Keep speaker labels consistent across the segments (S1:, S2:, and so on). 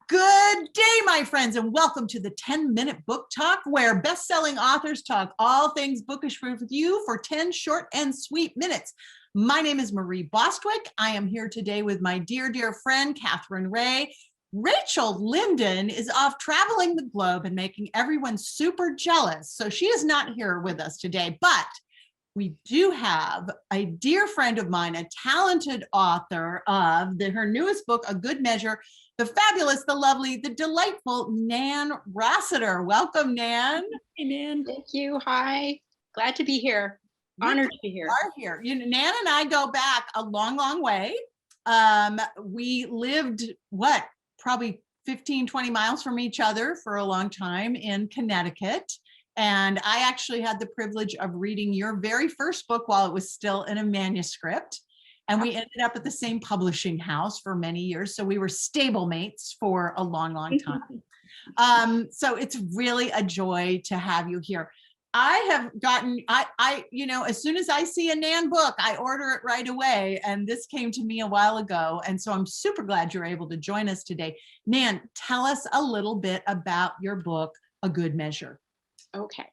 S1: Good day, my friends, and welcome to the 10-minute book talk, where best-selling authors talk all things bookish with you for 10 short and sweet minutes. My name is Marie Bostwick. I am here today with my dear friend, Katherine Reay. Rachel Linden is off traveling the globe and making everyone super jealous, so she is not here with us today, but we do have a dear friend of mine, a talented author of her newest book, A Good Measure, the fabulous, the lovely, the delightful Nan Rossiter. Welcome, Nan.
S2: Hey, Nan. Thank you. Hi. Glad to be here. Honored to be here.
S1: Are here. Nan and I go back a long way. We lived, probably 15, 20 miles from each other for a long time in Connecticut. And I actually had the privilege of reading your very first book while it was still in a manuscript. And we ended up at the same publishing house for many years. So we were stablemates for a long time. So it's really a joy to have you here. I have gotten, as soon as I see a Nan book, I order it right away. And this came to me a while ago. And so I'm super glad you're able to join us today. Nan, tell us a little bit about your book, A Good Measure.
S2: Okay.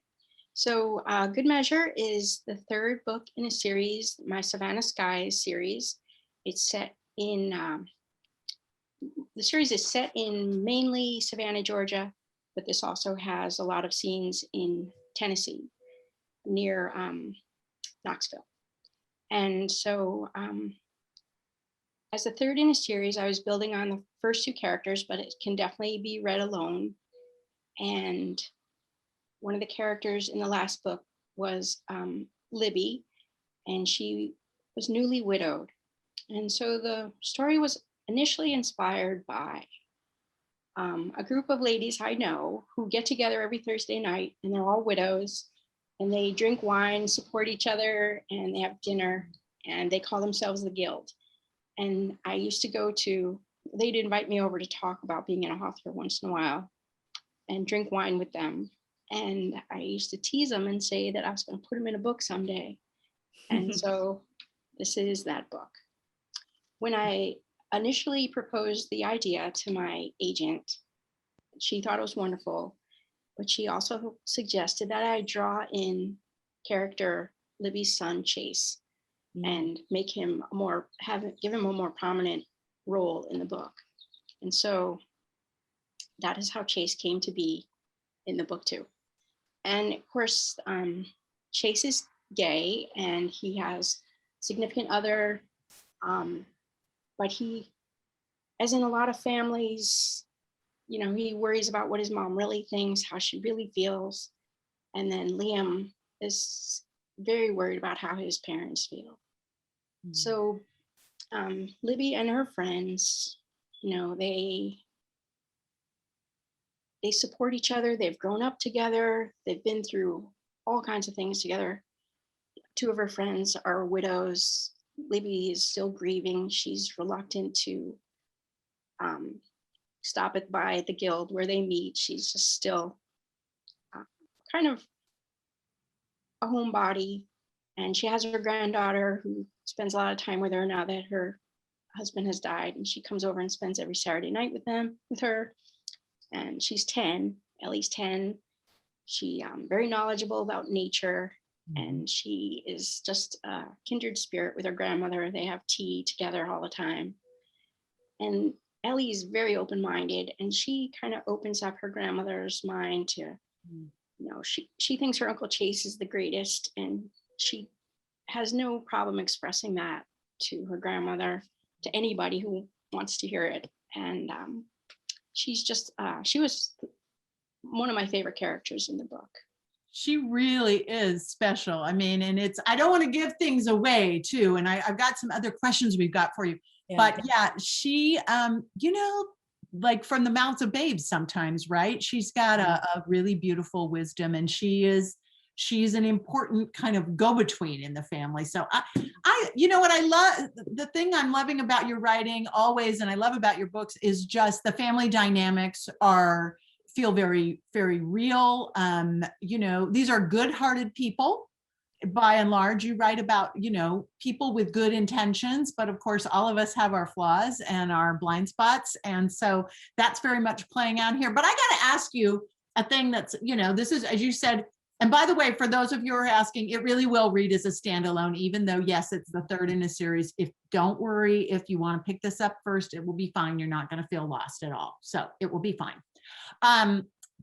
S2: So Good Measure is the third book in a series, my Savannah Skies series. It's set in, the series is set in mainly Savannah, Georgia, but this also has a lot of scenes in Tennessee near Knoxville. And so as the third in a series, I was building on the first two characters, but it can definitely be read alone. And one of the characters in the last book was Libby, and she was newly widowed. And so the story was initially inspired by a group of ladies I know who get together every Thursday night, and they're all widows, and they drink wine, support each other, and they have dinner, and they call themselves the Guild. And I used to they'd invite me over to talk about being an author once in a while and drink wine with them. And I used to tease them and say that I was going to put them in a book someday. And so this is that book. When I initially proposed the idea to my agent, she thought it was wonderful, but she also suggested that I draw in character Libby's son, Chase, and make him give him a more prominent role in the book. And so that is how Chase came to be in the book too. And of course, Chase is gay and he has a significant other, but he, as in a lot of families, he worries about what his mom really thinks, how she really feels. And then Liam is very worried about how his parents feel. Mm-hmm. So Libby and her friends, they support each other. They've grown up together. They've been through all kinds of things together. Two of her friends are widows. Libby is still grieving. She's reluctant to stop by the Guild where they meet. She's just still kind of a homebody. And she has her granddaughter who spends a lot of time with her now that her husband has died. And she comes over and spends every Saturday night with her. And she's 10, Ellie's 10. She very knowledgeable about nature, and she is just a kindred spirit with her grandmother. They have tea together all the time. And Ellie is very open-minded, and she kind of opens up her grandmother's mind to, she thinks her Uncle Chase is the greatest, and she has no problem expressing that to her grandmother, to anybody who wants to hear it. And she's just, she was one of my favorite characters in the book.
S1: She really is special. I mean, and I don't want to give things away too. And I've got some other questions we've got for you. Yeah. But yeah, she, like from the mouths of babes sometimes, right? She's got a really beautiful wisdom, and she's an important kind of go-between in the family. So what I love, the thing I'm loving about your writing always, and I love about your books, is just the family dynamics feel very, very real. These are good-hearted people. by and large, you write about, people with good intentions, but of course, all of us have our flaws and our blind spots. And so that's very much playing out here. But I got to ask you a thing that's, this is, as you said, and by the way, for those of you who are asking, it really will read as a standalone, even though, yes, it's the third in a series. Don't worry, if you want to pick this up first, it will be fine. You're not going to feel lost at all. So it will be fine.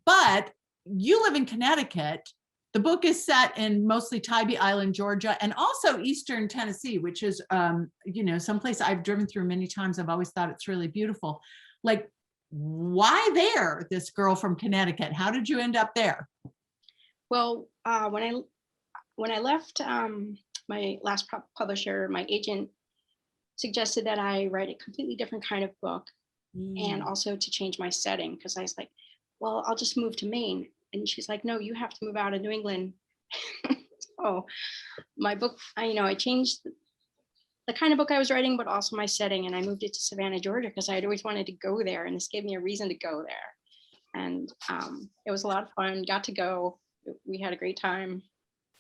S1: But you live in Connecticut. The book is set in mostly Tybee Island, Georgia, and also Eastern Tennessee, which is, someplace I've driven through many times. I've always thought it's really beautiful. Like, why there, this girl from Connecticut? How did you end up there?
S2: Well, when I left my last publisher, my agent suggested that I write a completely different kind of book, and also to change my setting, because I was like, well, I'll just move to Maine. And she's like, no, you have to move out of New England. So my book, I changed the kind of book I was writing, but also my setting, and I moved it to Savannah, Georgia, because I had always wanted to go there, and this gave me a reason to go there. And it was a lot of fun. Got to go. We had a great time,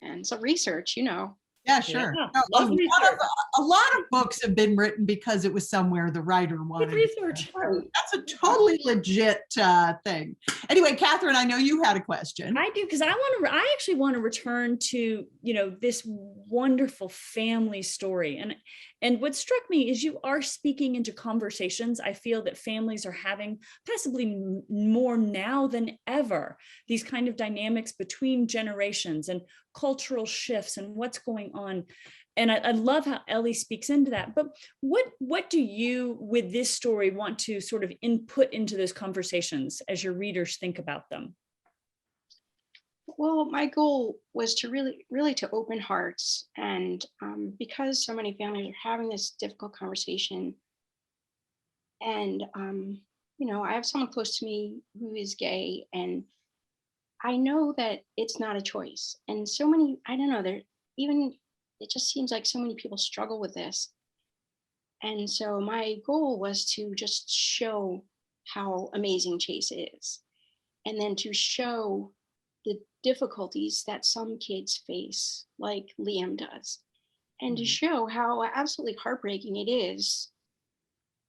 S2: and some research,
S1: Yeah, sure.
S3: Yeah,
S1: A lot of books have been written because it was somewhere the writer wanted.
S3: Research.
S1: That's a totally legit thing. Anyway, Katherine, I know you had a question.
S3: I do, because I actually want to return to, this wonderful family story. And what struck me is you are speaking into conversations I feel that families are having possibly more now than ever, these kind of dynamics between generations and cultural shifts and what's going on. And I love how Ellie speaks into that. But what do you, with this story, want to sort of input into those conversations as your readers think about them?
S2: Well, my goal was to really to open hearts, and because so many families are having this difficult conversation, and I have someone close to me who is gay, and I know that it's not a choice, and so many, I don't know, it just seems like so many people struggle with this, and so my goal was to just show how amazing Chase is, and then to show the difficulties that some kids face, like Liam does, and to show how absolutely heartbreaking it is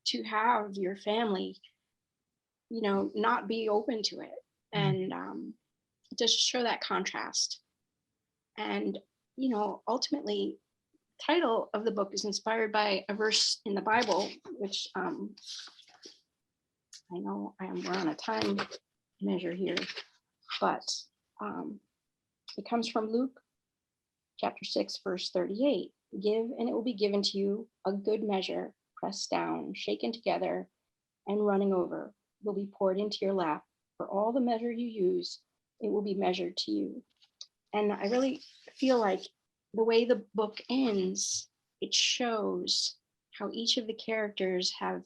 S2: to have your family, not be open to it, and just show that contrast. And, ultimately, the title of the book is inspired by a verse in the Bible, which I know we're on a time measure here, but it comes from Luke chapter 6, verse 38. Give, and it will be given to you, a good measure, pressed down, shaken together, and running over, will be poured into your lap. For all the measure you use, it will be measured to you. And I really feel like the way the book ends, it shows how each of the characters have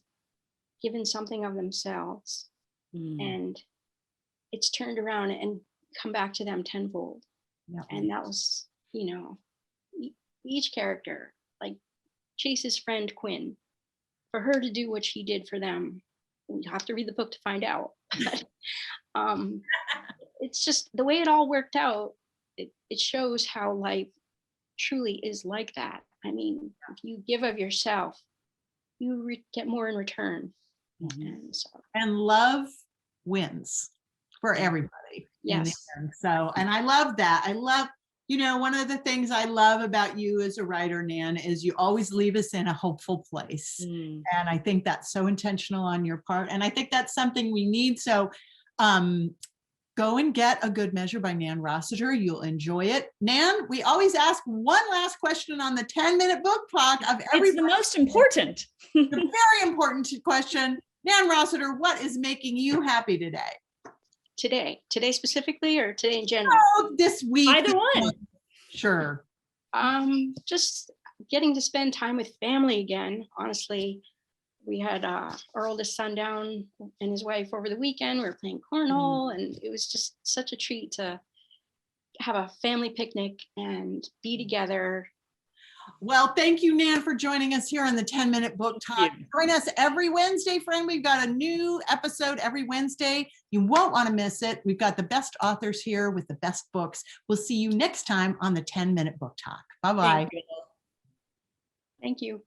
S2: given something of themselves, and it's turned around and come back to them tenfold. Yep. And that was, each character, like Chase's friend Quinn, for her to do what she did for them, you have to read the book to find out. It's just the way it all worked out. It shows how life truly is like that. I mean, if you give of yourself, you get more in return.
S1: And love wins for everybody.
S2: Yes.
S1: So, and I love that. I love, one of the things I love about you as a writer, Nan, is you always leave us in a hopeful place. And I think that's so intentional on your part. And I think that's something we need. So go and get A Good Measure by Nan Rossiter. You'll enjoy it. Nan, we always ask one last question on the 10-minute book talk of every.
S3: It's the most important.
S1: The very important question. Nan Rossiter, what is making you happy today?
S2: Today specifically, or today in general?
S1: Oh, this week.
S3: Either one.
S1: Sure.
S2: Just getting to spend time with family again. Honestly, we had our oldest son down and his wife over the weekend. We were playing cornhole, and it was just such a treat to have a family picnic and be together.
S1: Well, thank you, Nan, for joining us here on the 10-Minute Book Talk.
S3: you.
S1: Join us every Wednesday, friend. We've got a new episode every Wednesday. You won't want to miss it. We've got the best authors here with the best books. We'll see you next time on the 10-Minute Book Talk. Bye-bye.
S3: Thank you.
S2: Thank you.